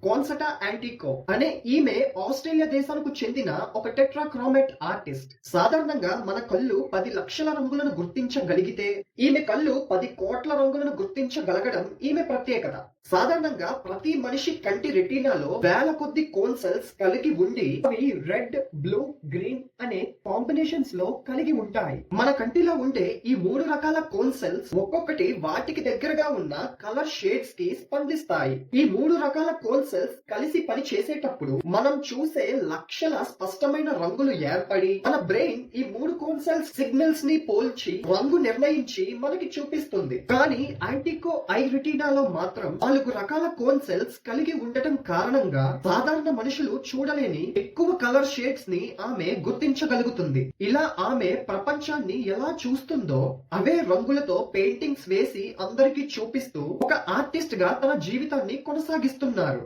కాన్సటా యాంటికో అనే ఈమె ఆస్ట్రేలియా దేశానికి చెందిన ఒక టెట్రాక్రోమెట్ ఆర్టిస్ట్. సాధారణంగా మన కళ్ళు 10 లక్షల రంగులను గుర్తించగలిగితే ఈమె కళ్ళు 10 కోట్ల రంగులను గుర్తించగలగడం ఈమె ప్రత్యేకత. సాధారణంగా ప్రతి మనిషి కంటి రెటీనాలో వేల కొద్ది కోన్ సెల్స్ కలిగి ఉండి అవి రెడ్, బ్లూ, గ్రీన్ అనే కాంబినేషన్స్ లో కలిగి ఉంటాయి. మన కంటిలో ఉండే ఈ 3 రకాల కోన్ సెల్స్ ఒక్కొక్కటి వాటికి దగ్గరగా ఉన్న కలర్ షేడ్స్ కి స్పందిస్తాయి. ఈ 3 రకాల కోన్ సెల్స్ కలిసి పని చేసేటప్పుడు మనం చూసే లక్షల స్పష్టమైన రంగులు ఏర్పడి మన బ్రెయిన్ ఈ 3 కోన్ సెల్స్ సిగ్నల్స్ ని పోల్చి రంగు నిర్ణయించి మనకి చూపిస్తుంది. కానీ యాంటికో ఐ రెటీనాలో మాత్రం 4 రకాల కోన్ సెల్స్ కలిగి ఉండటం కారణంగా సాధారణ మనుషులు చూడలేని ఎక్కువ కలర్ షేడ్స్ ని ఆమె గుర్తించగలుగుతుంది. ఇలా ఆమె ప్రపంచాన్ని ఎలా చూస్తుందో అవే రంగులతో పెయింటింగ్స్ వేసి అందరికీ చూపిస్తూ ఒక ఆర్టిస్ట్ గా తన జీవితాన్ని కొనసాగిస్తున్నారు.